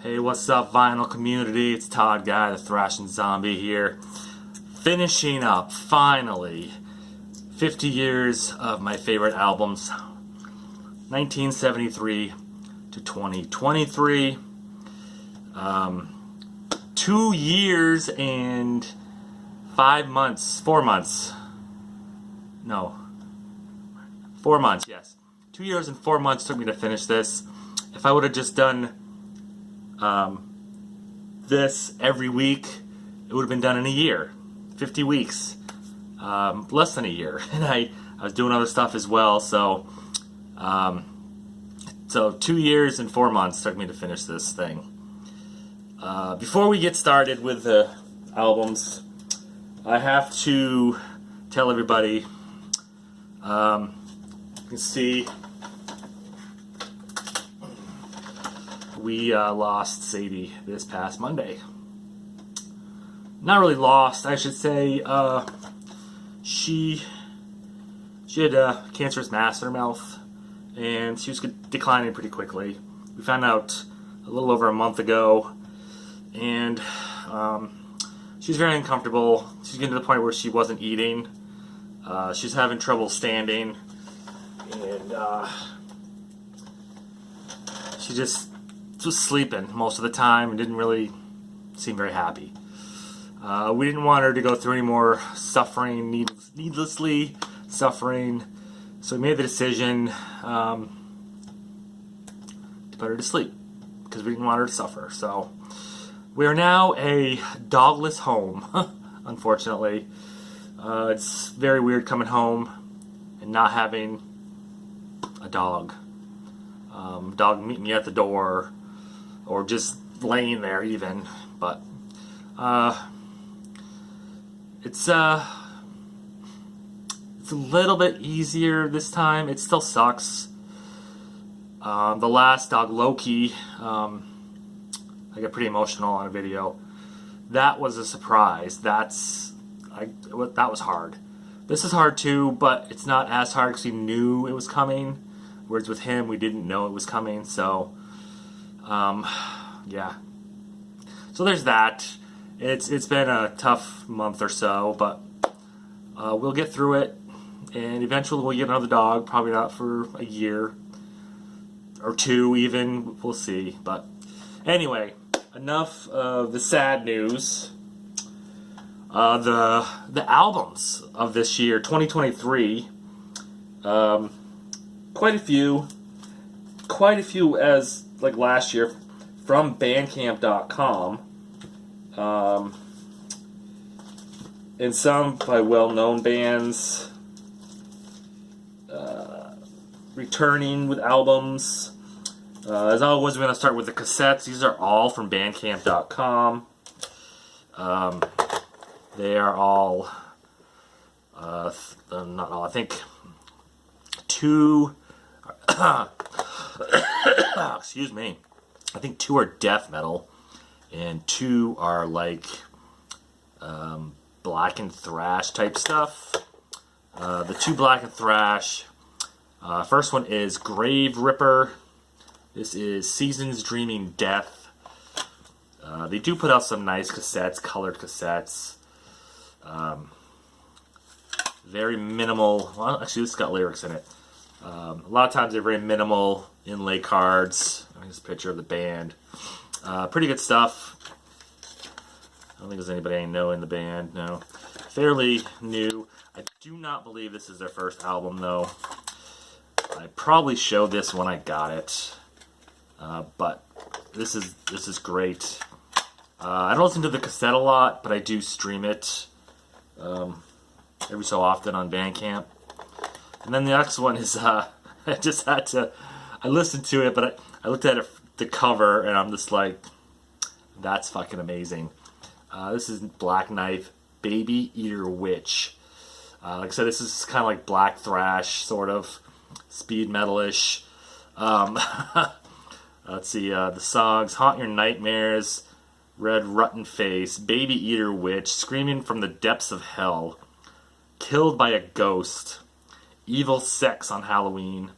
Hey, what's up, vinyl community? It's Todd Guy, the Thrashing Zombie here. Finishing up, finally, 50 years of my favorite albums. 1973 to 2023. 2 years and 5 months, 4 months. No. 4 months, yes. 2 years and 4 months took me to finish this. If I would have just done this every week, it would have been done in a year. 50 weeks. Less than a year. And I was doing other stuff as well, so 2 years and 4 months took me to finish this thing. Before we get started with the albums, I have to tell everybody, you can see we lost Sadie this past Monday. Not really lost, I should say. She had a cancerous mass in her mouth, and she was declining pretty quickly. We found out a little over a month ago, and she's very uncomfortable. She's getting to the point where she wasn't eating. She's having trouble standing, and she just was sleeping most of the time and didn't really seem very happy. We didn't want her to go through any more suffering, needlessly suffering, so we made the decision to put her to sleep because we didn't want her to suffer. So we are now a dogless home, unfortunately. It's very weird coming home and not having a dog. Dog meeting you at the door, or just laying there even. But it's a little bit easier this time. It still sucks. The last dog, Loki, I got pretty emotional on a video. That was a surprise. That was hard. This is hard too, but it's not as hard because we knew it was coming. Whereas with him, we didn't know it was coming. So, yeah. So there's that. It's been a tough month or so, but we'll get through it, and eventually we'll get another dog. Probably not for a year or two, even. We'll see. But anyway, enough of the sad news. The albums of this year, 2023. Quite a few as like last year from Bandcamp.com. And some by well-known bands, returning with albums. As always, we're going to start with the cassettes. These are all from Bandcamp.com. They are all, not all, I think two, excuse me, I think two are death metal, and two are like black and thrash type stuff. The two black and thrash, first one is Grave Ripper. This is Seasons Dreaming Death. They do put out some nice cassettes, colored cassettes. Very minimal. Well, actually, this has got lyrics in it. A lot of times they're very minimal inlay cards. Here's a picture of the band. Pretty good stuff. I don't think there's anybody I know in the band. No. Fairly new. I do not believe this is their first album, though. I probably showed this when I got it. But this is great. I don't listen to the cassette a lot, but I do stream it every so often on Bandcamp. And then the next one is, I listened to it, but I looked at the cover, and I'm just like, that's fucking amazing. This is Black Knife, Baby Eater Witch. Like I said, this is kind of like black thrash, sort of, speed metal-ish. Let's see, the songs, Haunt Your Nightmares, Red Rotten Face, Baby Eater Witch, Screaming from the Depths of Hell, Killed by a Ghost, Evil Sex on Halloween,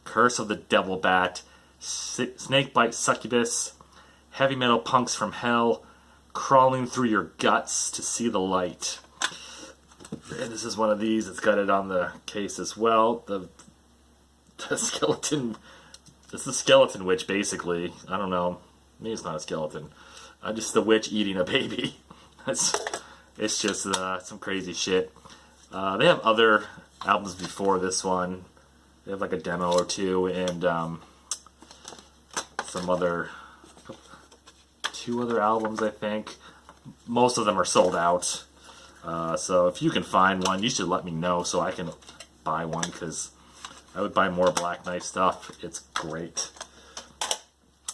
Curse of the Devil Bat, Snakebite Succubus, Heavy metal punks from hell, crawling through your guts to see the light. And this is one of these. It's got it on the case as well. The skeleton. It's the skeleton witch, basically. I don't know. Maybe it's not a skeleton. Just the witch eating a baby. It's just some crazy shit. They have other albums before this one. They have like a demo or two, and two other albums, I think. Most of them are sold out. So if you can find one, you should let me know so I can buy one, because I would buy more Black Knight stuff. It's great.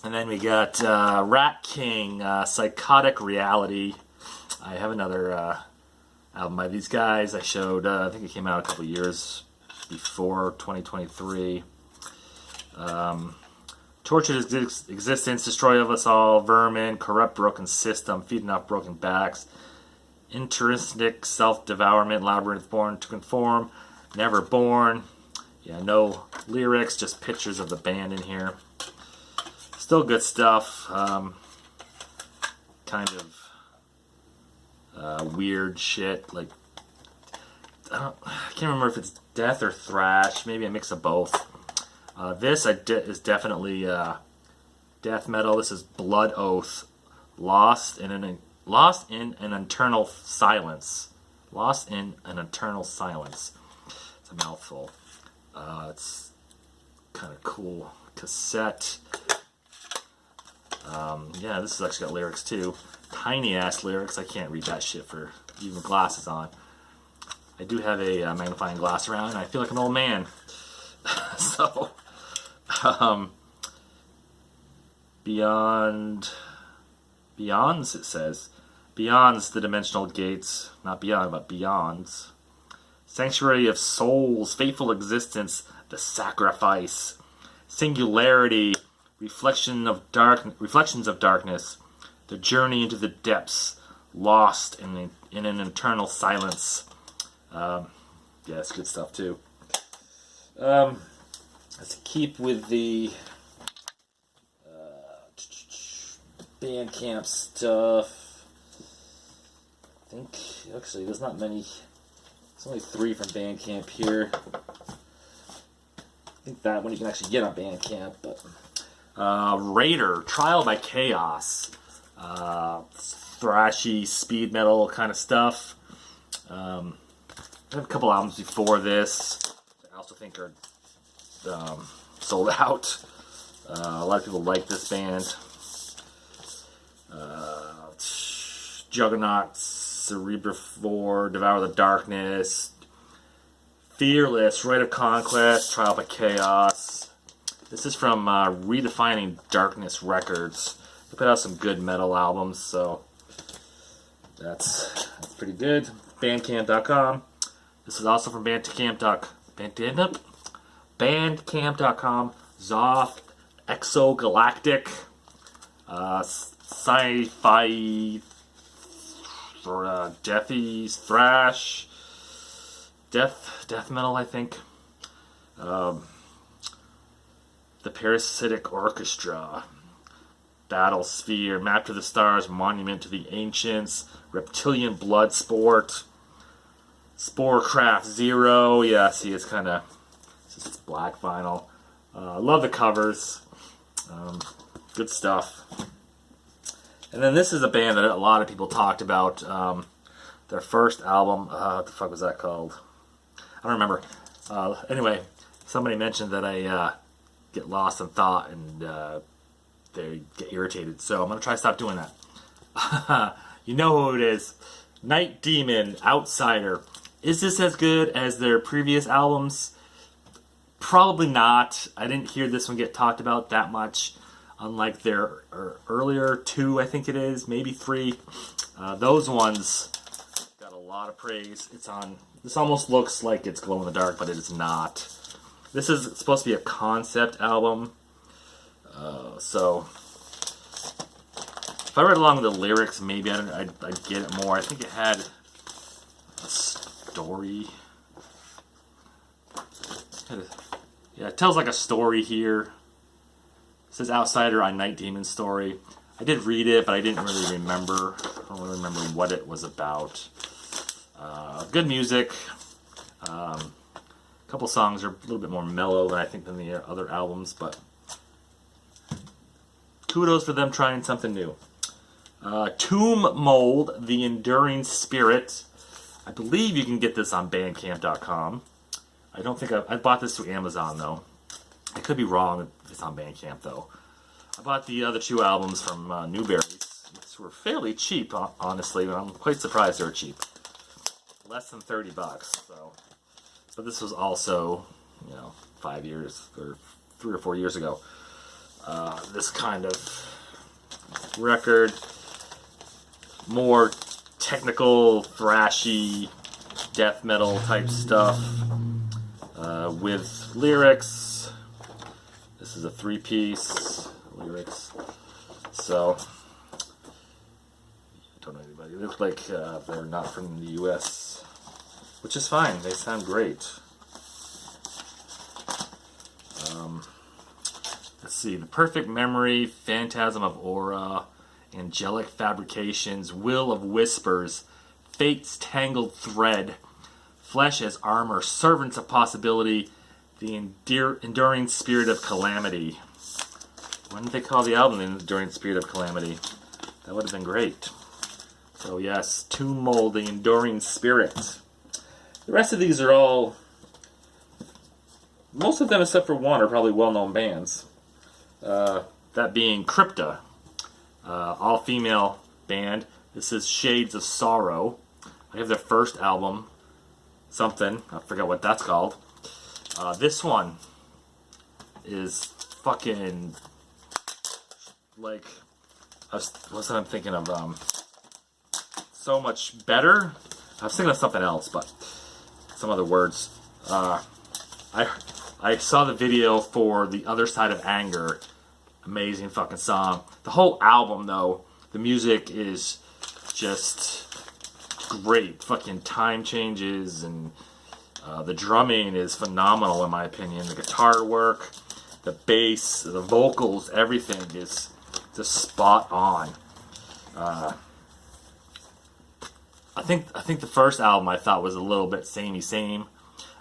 And then we got Rat King, Psychotic Reality. I have another album by these guys. I showed, I think it came out a couple years before 2023. Tortured existence, destroy of us all, vermin, corrupt broken system, feeding off broken backs, intrinsic self-devourment, labyrinth born to conform, never born. Yeah, no lyrics, just pictures of the band in here. Still good stuff. Kind of weird shit. Like, I can't remember if it's death or thrash. Maybe a mix of both. This is definitely death metal. This is Blood Oath, Lost in an Eternal Silence. Lost in an Eternal Silence. It's a mouthful. It's kind of cool cassette. Yeah, this has actually got lyrics too. Tiny ass lyrics. I can't read that shit for even glasses on. I do have a magnifying glass around, and I feel like an old man. So, Beyonds, it says. Beyonds the dimensional gates. Not beyond, but beyonds. Sanctuary of souls, faithful existence, the sacrifice. Singularity, reflections of darkness, the journey into the depths, lost in an eternal silence. Yeah, it's good stuff too. Let's keep with the Bandcamp stuff. I think, actually, there's not many. There's only 3 from Bandcamp here. I think that one you can actually get on Bandcamp, but Raider, Trial by Chaos. Thrashy, speed metal kind of stuff. I have a couple albums before this. I also think are sold out. A lot of people like this band. Juggernaut, Cerebrivore, Devour the Darkness, Fearless, Rite of Conquest, Trial by Chaos. This is from Redefining Darkness Records. They put out some good metal albums, so that's pretty good. Bandcamp.com. This is also from Bandcamp.com. Zoth, Exogalactic, sci-fi, deathy thrash, death metal, I think. The Parasitic Orchestra, Battle Sphere, Map to the Stars, Monument to the Ancients, Reptilian Blood Sport, Sporecraft Zero. Yeah, see, it's kind of, it's black vinyl. Love the covers. Good stuff. And then this is a band that a lot of people talked about. Their first album, what the fuck was that called? I don't remember. Anyway, somebody mentioned that I get lost in thought and they get irritated. So I'm going to try to stop doing that. You know who it is. Night Demon, Outsider. Is this as good as their previous albums? Probably not. I didn't hear this one get talked about that much. Unlike their earlier 2, I think it is, maybe 3. Those ones got a lot of praise. This almost looks like it's glow in the dark, but it is not. This is supposed to be a concept album. So if I read along with the lyrics, maybe I'd get it more. I think it had a story. Yeah, it tells like a story here. It says Outsider on Night Demon story. I did read it, but I didn't really remember. I don't really remember what it was about. Good music. A couple songs are a little bit more mellow than I think than the other albums, but kudos for them trying something new. Tomb Mold, The Enduring Spirit. I believe you can get this on Bandcamp.com. I don't think I bought this through Amazon, though. I could be wrong if it's on Bandcamp, though. I bought the other two albums from Newberry's. These were fairly cheap, honestly, but I'm quite surprised they were cheap. Less than $30, so. But this was also, 5 years, or 3 or 4 years ago. This kind of record, more technical, thrashy, death metal type stuff, with lyrics. This is a 3-piece lyrics. So, I don't know anybody. They look like they're not from the U.S., which is fine. They sound great. Let's see. The Perfect Memory, Phantasm of Aura, Angelic Fabrications, Will of Whispers, Fate's Tangled Thread, Flesh as Armor, Servants of Possibility, The Enduring Spirit of Calamity. Why didn't they call the album The Enduring Spirit of Calamity? That would have been great. So yes, Tomb Mold, The Enduring Spirit. The rest of these are all, most of them except for one are probably well-known bands. That being Crypta, all-female band. This is Shades of Sorrow. I have their first album, something, I forget what that's called. This one is fucking, like, what's I'm thinking of, so much better. I was thinking of something else, but some other words. I saw the video for The Other Side of Anger. Amazing fucking song. The whole album, though, the music is just great. Fucking time changes, and the drumming is phenomenal in my opinion. The guitar work, the bass, the vocals, everything is just spot on. I think the first album I thought was a little bit samey same.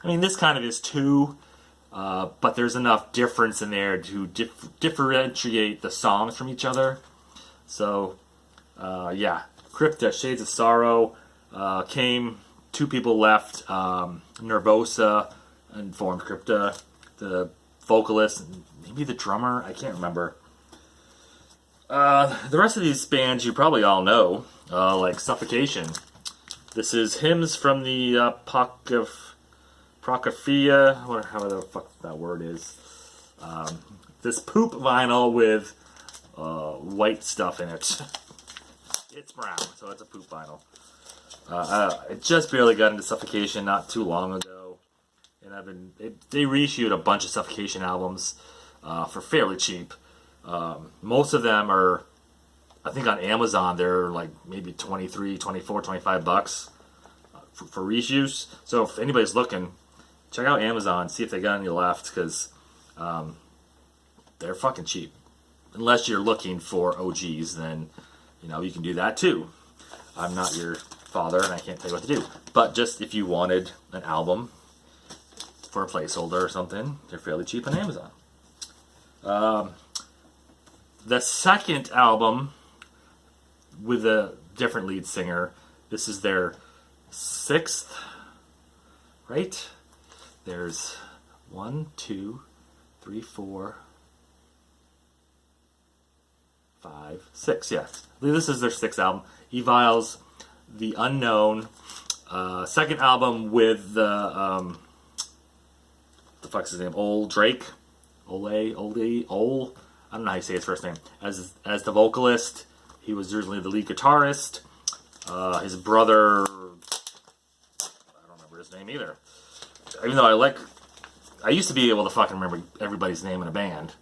I mean, this kind of is too, but there's enough difference in there to differentiate the songs from each other. So, yeah, Crypta, Shades of Sorrow, came, 2 people left, Nervosa, and formed Crypta, the vocalist, and maybe the drummer, I can't remember. The rest of these bands you probably all know, like Suffocation. This is Hymns from the Procophia, how the fuck that word is. This poop vinyl with white stuff in it. It's brown, so it's a poop vinyl. I just barely got into Suffocation not too long ago, and they reissued a bunch of Suffocation albums for fairly cheap. Most of them are, I think on Amazon they're like maybe 23, 24, 25 bucks for reissues. So if anybody's looking, check out Amazon, see if they got any left, because they're fucking cheap. Unless you're looking for OGs, then you can do that too. I'm not your father and I can't tell you what to do. But just if you wanted an album for a placeholder or something, they're fairly cheap on Amazon. The second album with a different lead singer, this is their 6th, right? There's 1, 2, 3, 4, 5, 6, yeah. This is their 6th album. Eviles, The Unknown. Second album with the fuck's his name? Ole Drake? Ole? I don't know how you say his first name. As the vocalist, he was originally the lead guitarist. His brother, I don't remember his name either. Even though I used to be able to fucking remember everybody's name in a band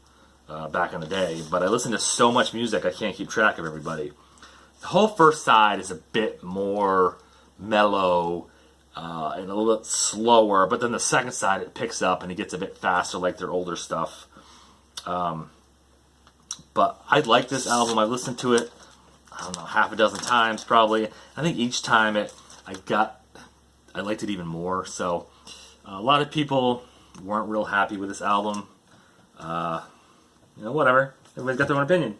back in the day, but I listen to so much music I can't keep track of everybody. The whole first side is a bit more mellow and a little bit slower, but then the second side it picks up and it gets a bit faster like their older stuff. But I like this album. I listened to it, I don't know, half a dozen times probably. I think each time I liked it even more. So a lot of people weren't real happy with this album. Whatever. Everybody's got their own opinion.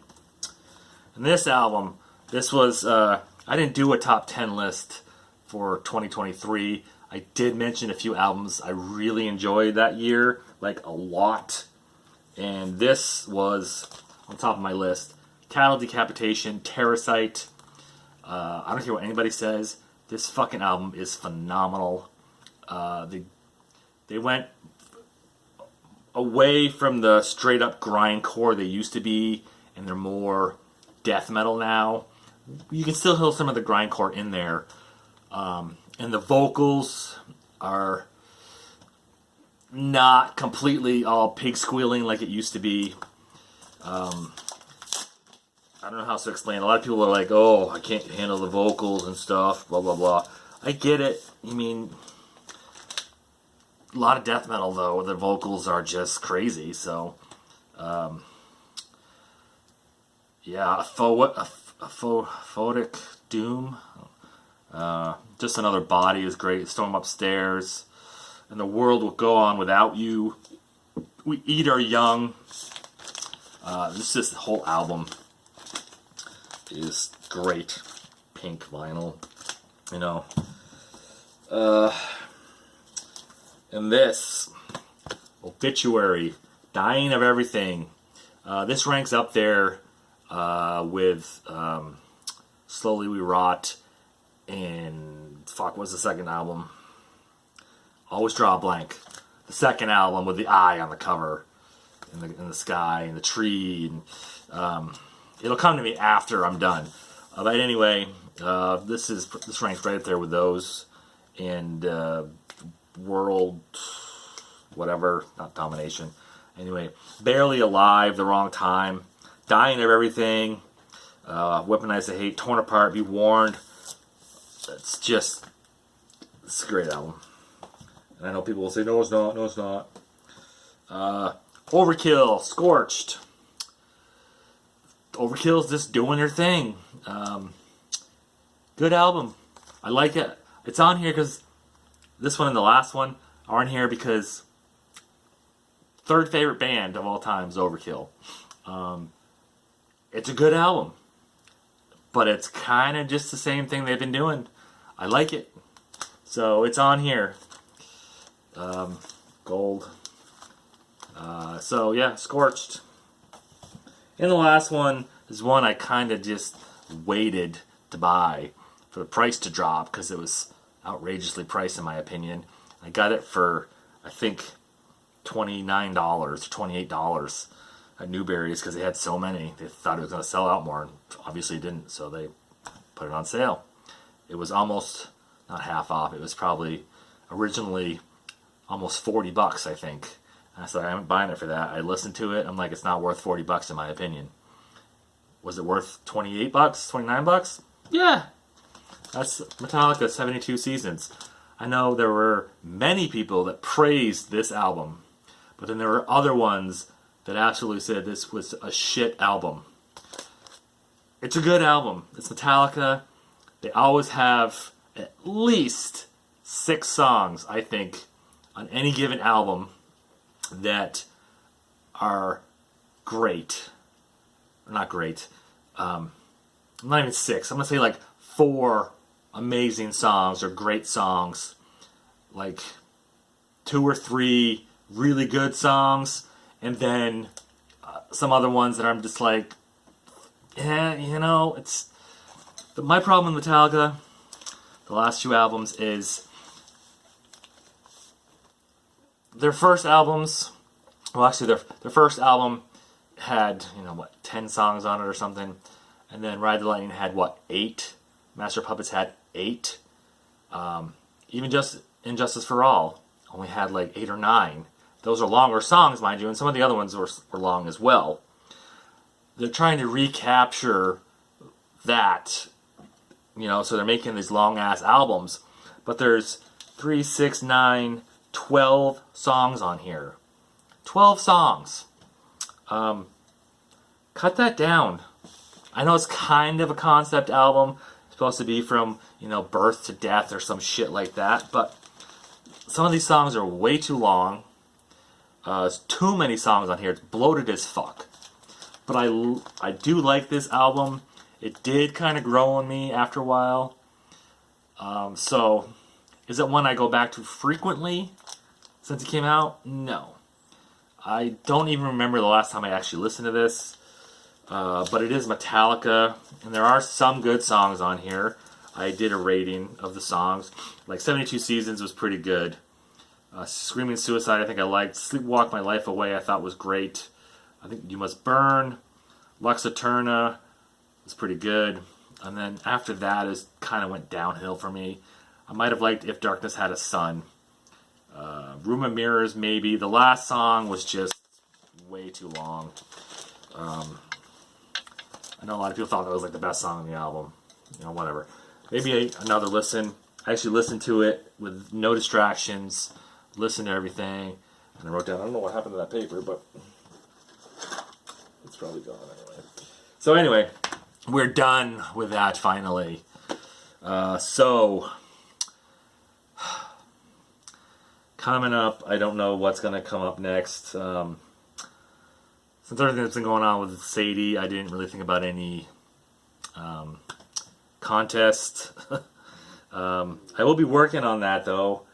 And this album, I didn't do a top 10 list for 2023. I did mention a few albums I really enjoyed that year, like a lot. And this was on top of my list. Cattle Decapitation, Terracite. I don't care what anybody says. This fucking album is phenomenal. They went away from the straight up grindcore they used to be, and they're more death metal now. You can still hear some of the grindcore in there. And the vocals are not completely all pig squealing like it used to be. I don't know how to explain. A lot of people are like, oh, I can't handle the vocals and stuff, blah, blah, blah. I get it. I mean, a lot of death metal, though, the vocals are just crazy. So, yeah, Photic Doom. Just Another Body is great. Storm Upstairs. And The World Will Go On Without You. We Eat Our Young. This whole album is great. Pink vinyl. And this, Obituary, Dying of Everything. This ranks up there with Slowly We Rot and what's the second album? Always Draw a Blank. The second album with the eye on the cover, in the sky and the tree, and it'll come to me after I'm done. But anyway, this ranks right up there with those, and World, whatever, not Domination. Anyway, Barely Alive, The Wrong Time, Dying of Everything, Weaponize the Hate, Torn Apart, Be Warned. It's a great album. And I know people will say, no, it's not, no, it's not. Overkill, Scorched. Overkill's just doing their thing. Good album. I like it. It's on here because this one and the last one are on here because third favorite band of all time is Overkill. It's a good album, but it's kind of just the same thing they've been doing. I like it, so it's on here. Gold. So yeah, Scorched. And the last one is one I kind of just waited to buy for the price to drop because it was outrageously priced in my opinion. I got it for, I think, $29 or $28 at Newberry's because they had so many. They thought it was going to sell out more, and obviously it didn't, so they put it on sale. It was almost, not half off, it was probably originally almost $40, I think. And I said, I'm buying it for that. I listened to it, I'm like, it's not worth $40 in my opinion. Was it worth $28, $29? Yeah. That's Metallica 72 Seasons. I know there were many people that praised this album, but then there were other ones that absolutely said this was a shit album. It's a good album. It's Metallica. They always have at least 6 songs, I think, on any given album that are great. Not great. Not even 6. I'm going to say like 4 amazing songs or great songs. Like 2 or 3 really good songs. And then some other ones that I'm just like, yeah, it's... But my problem with Metallica, the last 2 albums, is their first albums, well actually their first album had, 10 songs on it or something, and then Ride the Lightning had, 8? Master of Puppets had 8. Even Injustice for All only had like 8 or 9. Those are longer songs, mind you, and some of the other ones were long as well. They're trying to recapture that, so they're making these long-ass albums. But there's 3, 6, 9, 12 songs on here. 12 songs. cut that down. I know it's kind of a concept album. It's supposed to be from, birth to death or some shit like that. But some of these songs are way too long. There's too many songs on here. It's bloated as fuck. But I do like this album. It did kind of grow on me after a while. So, is it one I go back to frequently since it came out? No. I don't even remember the last time I actually listened to this. But it is Metallica, and there are some good songs on here. I did a rating of the songs. Like 72 Seasons was pretty good. Screaming Suicide I think I liked. Sleepwalk My Life Away I thought was great. I think You Must Burn. Lux Eterna was pretty good. And then after that it kind of went downhill for me. I might have liked If Darkness Had a Sun. Room of Mirrors maybe. The last song was just way too long. I know a lot of people thought that was like the best song on the album. Whatever. Maybe another listen. I actually listened to it with no distractions. Listened to everything. And I wrote down, I don't know what happened to that paper, but it's probably gone anyway. So anyway, we're done with that finally. So, coming up, I don't know what's going to come up next. Since everything that's been going on with Sadie, I didn't really think about any contest. I will be working on that though.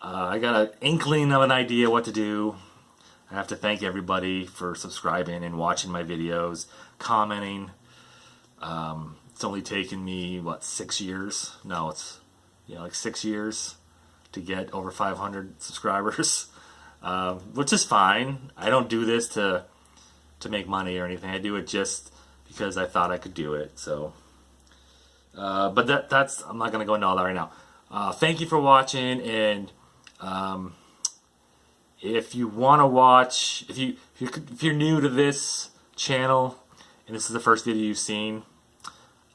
I got an inkling of an idea what to do. I have to thank everybody for subscribing and watching my videos, commenting. It's only taken me, 6 years? No, it's like 6 years to get over 500 subscribers, which is fine. I don't do this to make money or anything. I do it just because I thought I could do it. So, but that's I'm not going to go into all that right now. Thank you for watching, and if you want to watch, if you're new to this channel and this is the first video you've seen,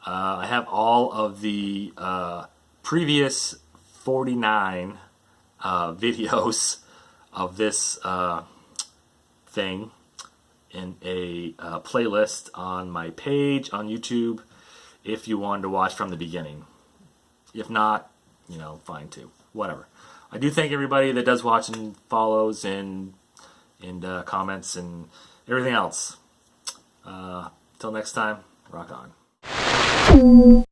I have all of the previous 49 videos of this thing in a playlist on my page on YouTube if you wanted to watch from the beginning. If not, fine too. Whatever. I do thank everybody that does watch and follows and comments and everything else. Till next time, rock on.